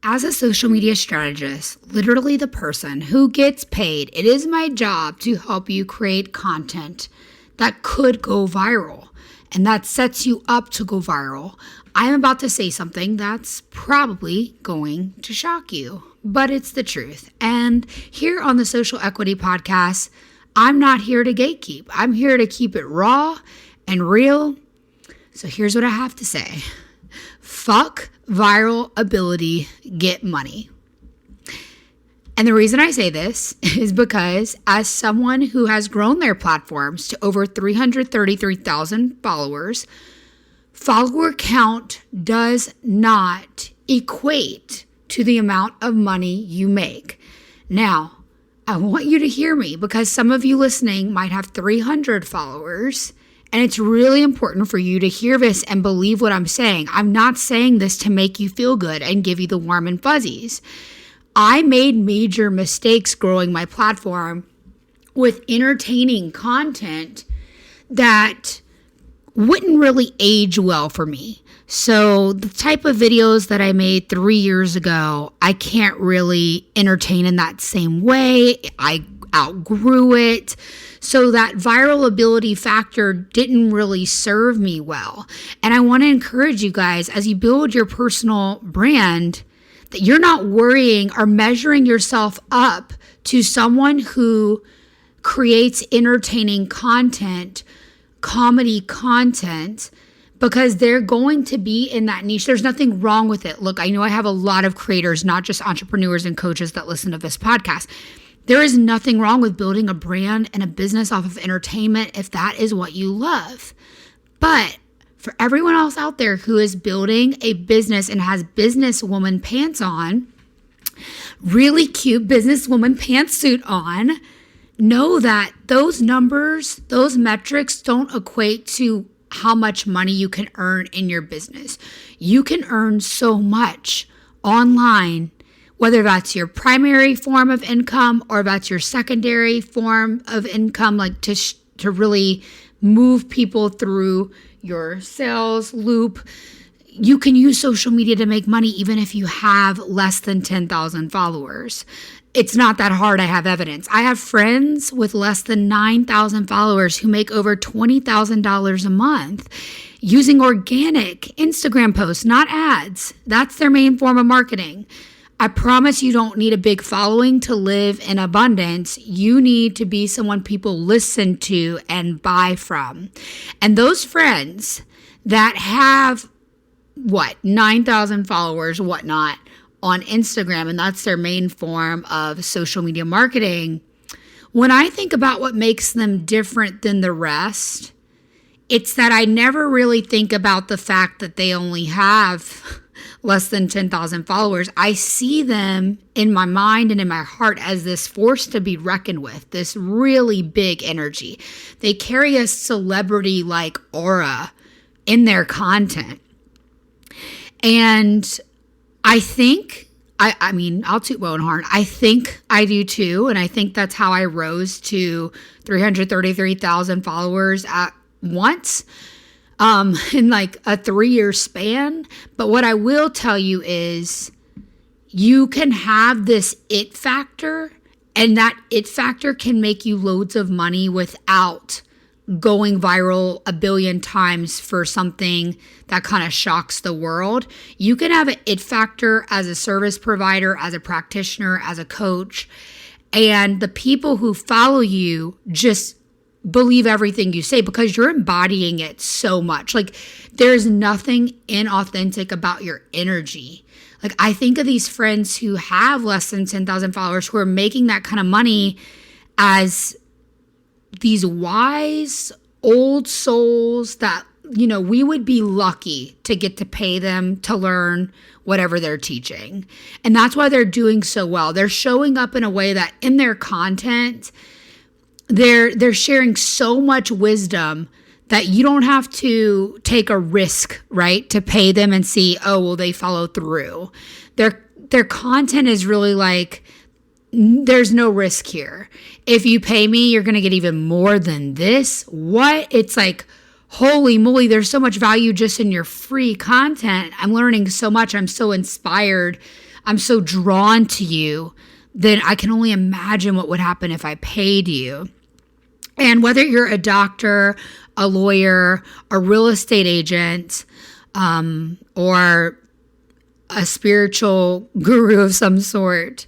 As a social media strategist, literally the person who gets paid, it is my job to help you create content that could go viral and that sets you up to go viral. I'm about to say something that's probably going to shock you, but it's the truth. And here on the Social Equity Podcast, I'm not here to gatekeep. I'm here to keep it raw and real. So here's what I have to say. Fuck viral ability, get money. And the reason I say this is because as someone who has grown their platforms to over 333,000 followers, follower count does not equate to the amount of money you make. Now, I want you to hear me because some of you listening might have 300 followers. And it's really important for you to hear this and believe what I'm saying. I'm not saying this to make you feel good and give you the warm and fuzzies. I made major mistakes growing my platform with entertaining content that wouldn't really age well for me. So the type of videos that I made 3 years ago, I can't really entertain in that same way. I outgrew it. So that viralability factor didn't really serve me well. And I want to encourage you guys, as you build your personal brand, that you're not worrying or measuring yourself up to someone who creates entertaining content, comedy content, because they're going to be in that niche. There's nothing wrong with it. Look, I know I have a lot of creators, not just entrepreneurs and coaches that listen to this podcast. There is nothing wrong with building a brand and a business off of entertainment if that is what you love. But for everyone else out there who is building a business and has businesswoman pants on, really cute businesswoman pantsuit on, know that those numbers, those metrics don't equate to how much money you can earn in your business. You can earn so much online, whether that's your primary form of income or that's your secondary form of income, like to really move people through your sales loop. You can use social media to make money even if you have less than 10,000 followers. It's not that hard. I have evidence. I have friends with less than 9,000 followers who make over $20,000 a month using organic Instagram posts, not ads. That's their main form of marketing. I promise you don't need a big following to live in abundance. You need to be someone people listen to and buy from. And those friends that have, 9,000 followers, whatnot, on Instagram, and that's their main form of social media marketing, when I think about what makes them different than the rest, it's that I never really think about the fact that they only have less than 10,000 followers. I see them in my mind and in my heart as this force to be reckoned with, this really big energy. They carry a celebrity-like aura in their content. And I think, I'll toot my own horn. I think I do too. And I think that's how I rose to 333,000 followers at once. In like a 3-year span. But what I will tell you is you can have this it factor, and that it factor can make you loads of money without going viral a billion times for something that kind of shocks the world. You can have an it factor as a service provider, as a practitioner, as a coach, and the people who follow you just believe everything you say because you're embodying it so much. Like, there's nothing inauthentic about your energy. Like, I think of these friends who have less than 10,000 followers who are making that kind of money as these wise old souls that, we would be lucky to get to pay them to learn whatever they're teaching. And that's why they're doing so well. They're showing up in a way that in their content, they're sharing so much wisdom that you don't have to take a risk, right, to pay them and see, will they follow through. Their content is really like, there's no risk here. If you pay me, you're going to get even more than this. What? It's like holy moly, there's so much value just in your free content. I'm learning so much. I'm so inspired. I'm so drawn to you that I can only imagine what would happen if I paid you. And whether you're a doctor, a lawyer, a real estate agent, or a spiritual guru of some sort,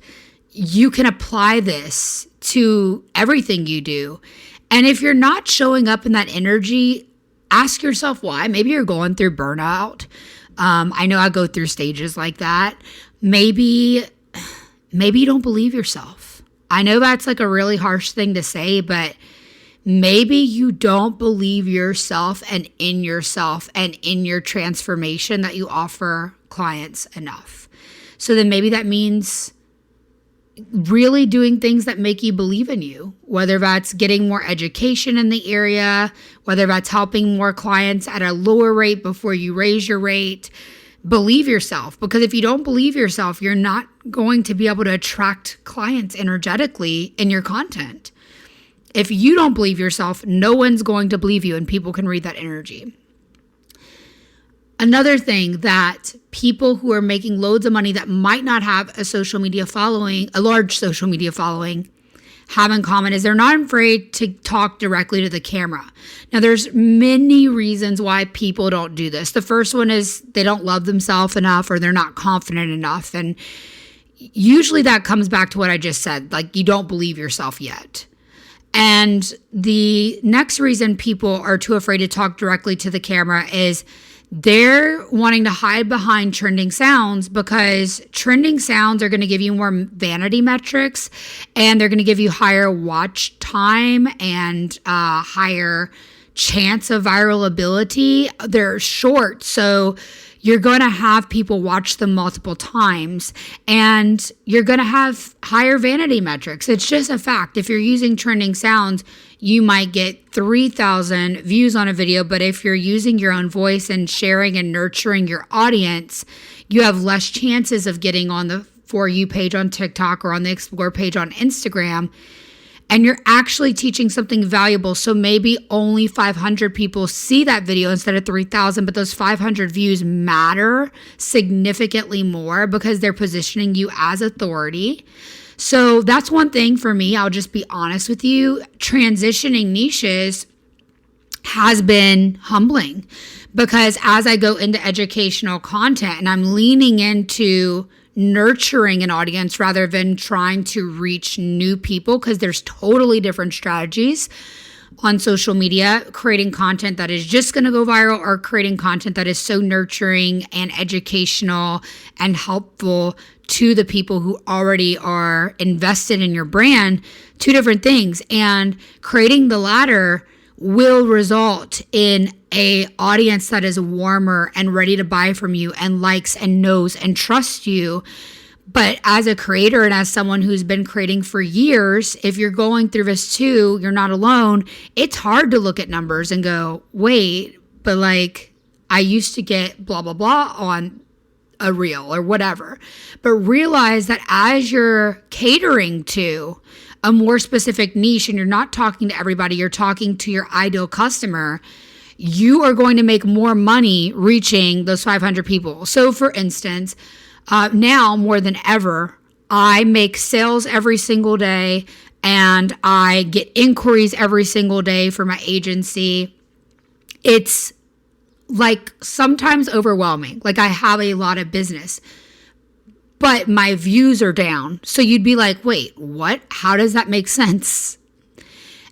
you can apply this to everything you do. And if you're not showing up in that energy, ask yourself why. Maybe you're going through burnout. I know I go through stages like that. Maybe you don't believe yourself. I know that's like a really harsh thing to say, but maybe you don't believe yourself and in your transformation that you offer clients enough. So then maybe that means really doing things that make you believe in you, whether that's getting more education in the area, whether that's helping more clients at a lower rate before you raise your rate. Believe yourself, because if you don't believe yourself, you're not going to be able to attract clients energetically in your content. If you don't believe yourself, no one's going to believe you, and people can read that energy. Another thing that people who are making loads of money that might not have a large social media following, have in common is they're not afraid to talk directly to the camera. Now, there's many reasons why people don't do this. The first one is they don't love themselves enough, or they're not confident enough. And usually that comes back to what I just said, like you don't believe yourself yet. And the next reason people are too afraid to talk directly to the camera is they're wanting to hide behind trending sounds, because trending sounds are going to give you more vanity metrics, and they're going to give you higher watch time and higher chance of viralability. They're short, so you're going to have people watch them multiple times, and you're going to have higher vanity metrics. It's just a fact. If you're using trending sounds, you might get 3,000 views on a video, but if you're using your own voice and sharing and nurturing your audience, you have less chances of getting on the For You page on TikTok or on the Explore page on Instagram. And you're actually teaching something valuable. So maybe only 500 people see that video instead of 3,000, but those 500 views matter significantly more because they're positioning you as authority. So that's one thing for me. I'll just be honest with you. Transitioning niches has been humbling, because as I go into educational content and I'm leaning into nurturing an audience rather than trying to reach new people, because there's totally different strategies on social media, creating content that is just going to go viral or creating content that is so nurturing and educational and helpful to the people who already are invested in your brand. Two different things. And creating the latter will result in a audience that is warmer and ready to buy from you and likes and knows and trusts you. But as a creator and as someone who's been creating for years, if you're going through this too, you're not alone. It's hard to look at numbers and go, wait, but like I used to get blah, blah, blah on a reel or whatever. But realize that as you're catering to a more specific niche and you're not talking to everybody, you're talking to your ideal customer, you are going to make more money reaching those 500 people. So for instance, now more than ever, I make sales every single day and I get inquiries every single day for my agency. It's like sometimes overwhelming. Like I have a lot of business, but my views are down. So you'd be like, wait, what? How does that make sense?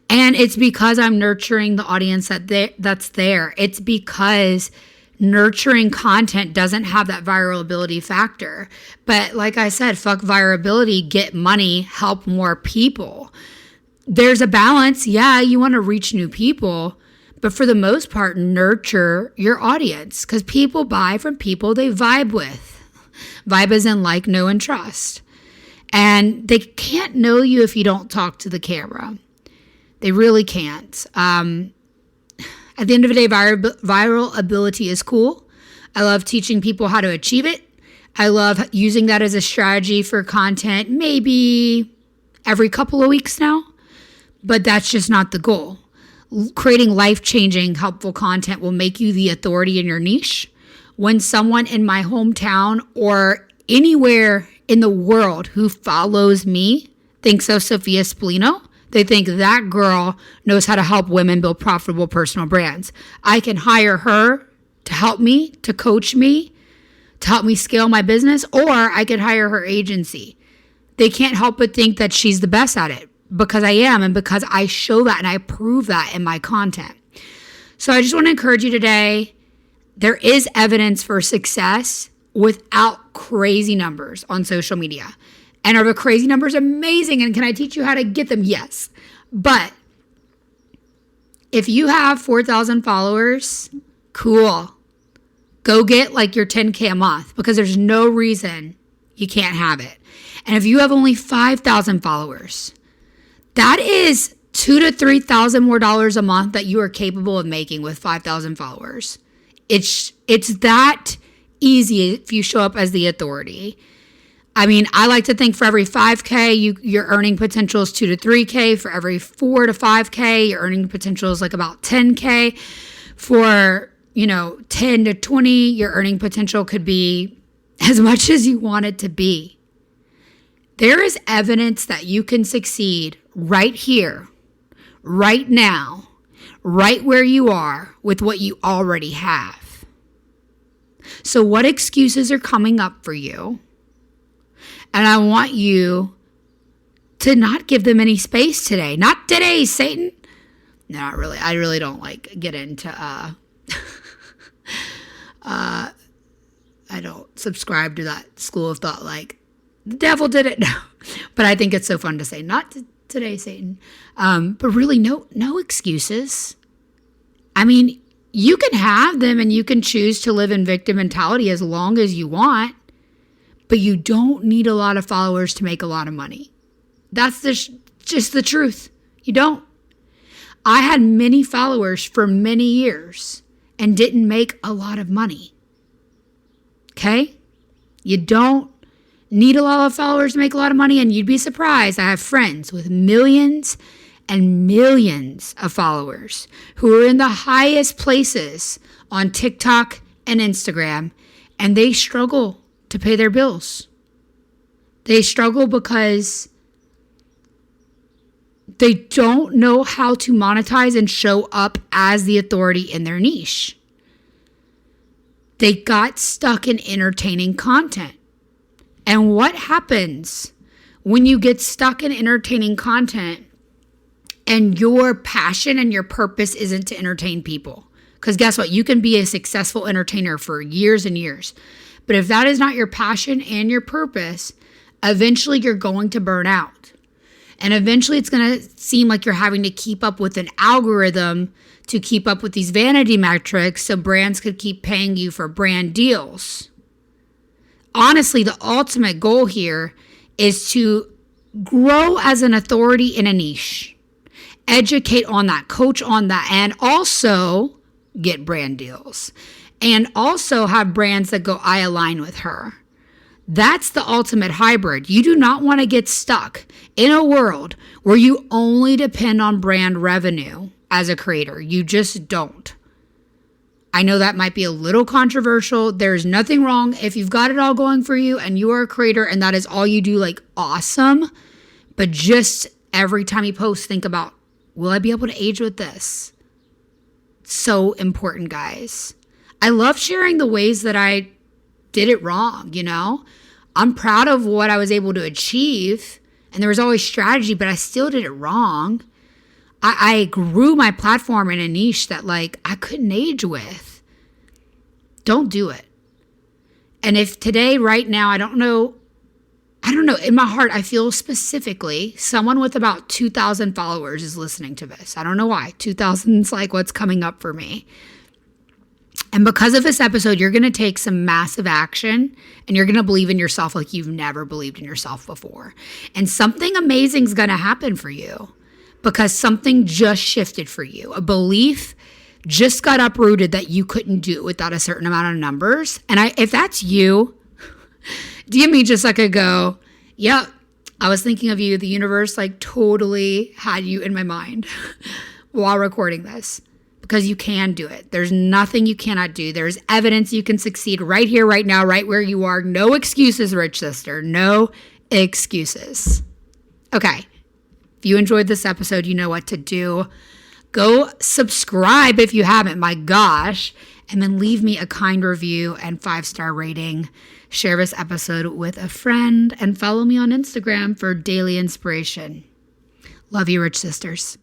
And it's because I'm nurturing the audience that's there. It's because nurturing content doesn't have that viralability factor. But like I said, fuck viralability, get money, help more people. There's a balance. Yeah, you want to reach new people, but for the most part, nurture your audience, because people buy from people they vibe with. Vibe is in like, know, and trust. And they can't know you if you don't talk to the camera. They really can't. At the end of the day, viral ability is cool. I love teaching people how to achieve it. I love using that as a strategy for content, maybe every couple of weeks now, but that's just not the goal. creating life-changing, helpful content will make you the authority in your niche. When someone in my hometown or anywhere in the world who follows me thinks of Sophia Spallino, they think that girl knows how to help women build profitable personal brands. I can hire her to help me, to coach me, to help me scale my business, or I could hire her agency. They can't help but think that she's the best at it because I am, and because I show that and I prove that in my content. So I just want to encourage you today. There is evidence for success without crazy numbers on social media. And are the crazy numbers amazing? And can I teach you how to get them? Yes. But if you have 4,000 followers, cool. Go get like your 10K a month because there's no reason you can't have it. And if you have only 5,000 followers, that is $2,000 to $3,000 more a month that you are capable of making with 5,000 followers. It's that easy if you show up as the authority. I mean, I like to think for every 5K, your earning potential is 2 to 3K. For every 4 to 5K, your earning potential is like about 10K. For 10 to 20, your earning potential could be as much as you want it to be. There is evidence that you can succeed right here, right now, right where you are with what you already have. So what excuses are coming up for you? And I want you to not give them any space today. Not today, Satan. No, not really. I really don't get into I don't subscribe to that school of thought the devil did it. No. But I think it's so fun to say, not today, Satan. But really, no excuses. I mean, you can have them and you can choose to live in victim mentality as long as you want, but you don't need a lot of followers to make a lot of money. That's just the truth. You don't. I had many followers for many years and didn't make a lot of money. Okay? You don't need a lot of followers to make a lot of money, and you'd be surprised. I have friends with millions and millions of followers who are in the highest places on TikTok and Instagram, and they struggle to pay their bills. They struggle because they don't know how to monetize and show up as the authority in their niche. They got stuck in entertaining content. And what happens when you get stuck in entertaining content and your passion and your purpose isn't to entertain people? Because guess what? You can be a successful entertainer for years and years. But if that is not your passion and your purpose, eventually you're going to burn out. And eventually it's going to seem like you're having to keep up with an algorithm to keep up with these vanity metrics so brands could keep paying you for brand deals. Honestly, the ultimate goal here is to grow as an authority in a niche, educate on that, coach on that, and also get brand deals. And also have brands that go, I align with her. That's the ultimate hybrid. You do not want to get stuck in a world where you only depend on brand revenue as a creator. You just don't. I know that might be a little controversial. There's nothing wrong if you've got it all going for you and you are a creator and that is all you do, awesome. But just every time you post, think about, will I be able to age with this? So important, guys. I love sharing the ways that I did it wrong, I'm proud of what I was able to achieve. And there was always strategy, but I still did it wrong. I grew my platform in a niche that I couldn't age with. Don't do it. And if today, right now, I don't know, in my heart, I feel specifically someone with about 2,000 followers is listening to this. I don't know why. 2,000 is what's coming up for me. And because of this episode, you're going to take some massive action and you're going to believe in yourself like you've never believed in yourself before. And something amazing is going to happen for you because something just shifted for you. A belief just got uprooted that you couldn't do it without a certain amount of numbers. And if that's you, DM me just go, yep, I was thinking of you. The universe totally had you in my mind while recording this because you can do it. There's nothing you cannot do. There's evidence you can succeed right here, right now, right where you are. No excuses, rich sister. No excuses. Okay. If you enjoyed this episode, you know what to do. Go subscribe if you haven't, my gosh, and then leave me a kind review and 5-star rating. Share this episode with a friend and follow me on Instagram for daily inspiration. Love you, rich sisters.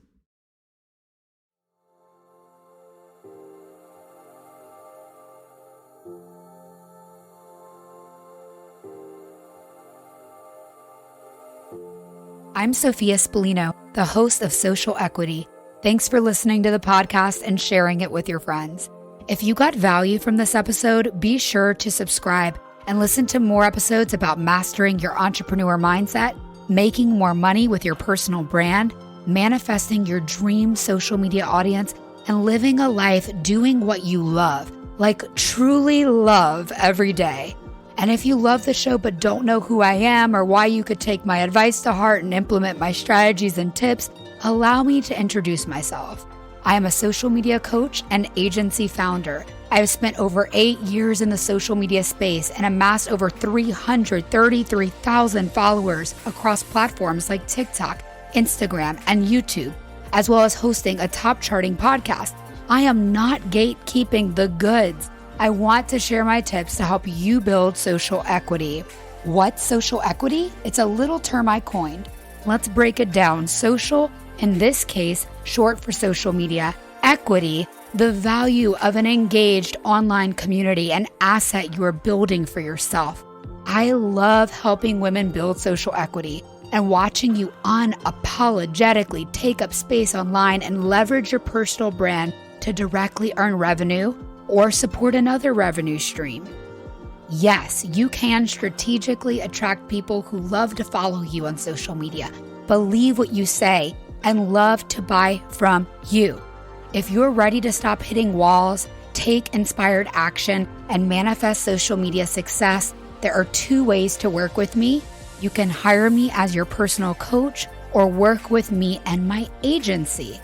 I'm Sophia Spallino, the host of Social Equity. Thanks for listening to the podcast and sharing it with your friends. If you got value from this episode, be sure to subscribe and listen to more episodes about mastering your entrepreneur mindset, making more money with your personal brand, manifesting your dream social media audience, and living a life doing what you love, like truly love every day. And if you love the show but don't know who I am or why you could take my advice to heart and implement my strategies and tips, allow me to introduce myself. I am a social media coach and agency founder. I have spent over 8 years in the social media space and amassed over 333,000 followers across platforms like TikTok, Instagram, and YouTube, as well as hosting a top charting podcast. I am not gatekeeping the goods. I want to share my tips to help you build social equity. What's social equity? It's a little term I coined. Let's break it down. Social, in this case, short for social media. Equity, the value of an engaged online community, an asset you are building for yourself. I love helping women build social equity and watching you unapologetically take up space online and leverage your personal brand to directly earn revenue or support another revenue stream. Yes, you can strategically attract people who love to follow you on social media, believe what you say, and love to buy from you. If you're ready to stop hitting walls, take inspired action, and manifest social media success, there are 2 ways to work with me. You can hire me as your personal coach or work with me and my agency.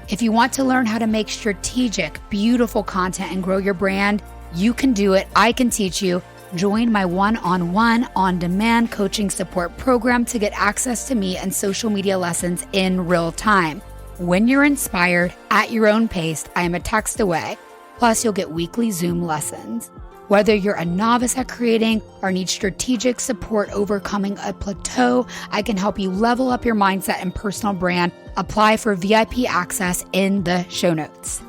If you want to learn how to make strategic, beautiful content and grow your brand, you can do it. I can teach you. Join my one-on-one, on-demand coaching support program to get access to me and social media lessons in real time. When you're inspired, at your own pace, I am a text away. Plus, you'll get weekly Zoom lessons. Whether you're a novice at creating or need strategic support overcoming a plateau, I can help you level up your mindset and personal brand. Apply for VIP access in the show notes.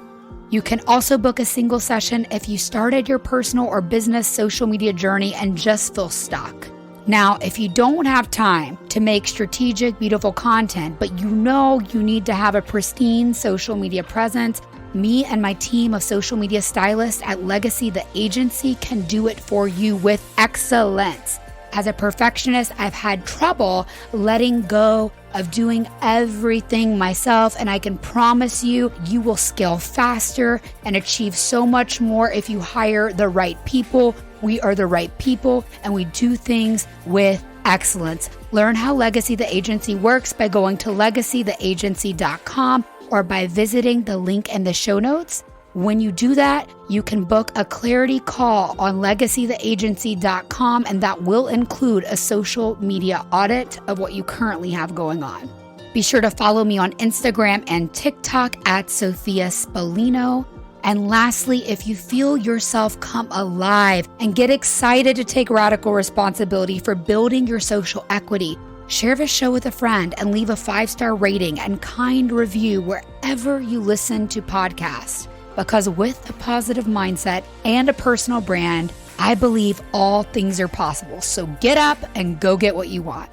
You can also book a single session if you started your personal or business social media journey and just feel stuck. Now, if you don't have time to make strategic, beautiful content, but you know you need to have a pristine social media presence, me and my team of social media stylists at Legacy the Agency can do it for you with excellence. As a perfectionist, I've had trouble letting go of doing everything myself, and I can promise you, you will scale faster and achieve so much more if you hire the right people. We are the right people, and we do things with excellence. Learn how Legacy the Agency works by going to legacytheagency.com or by visiting the link in the show notes. When you do that, you can book a clarity call on legacytheagency.com, and that will include a social media audit of what you currently have going on. Be sure to follow me on Instagram and TikTok at Sophia Spallino. And lastly, if you feel yourself come alive and get excited to take radical responsibility for building your social equity, share this show with a friend and leave a 5-star rating and kind review wherever you listen to podcasts. Because with a positive mindset and a personal brand, I believe all things are possible. So get up and go get what you want.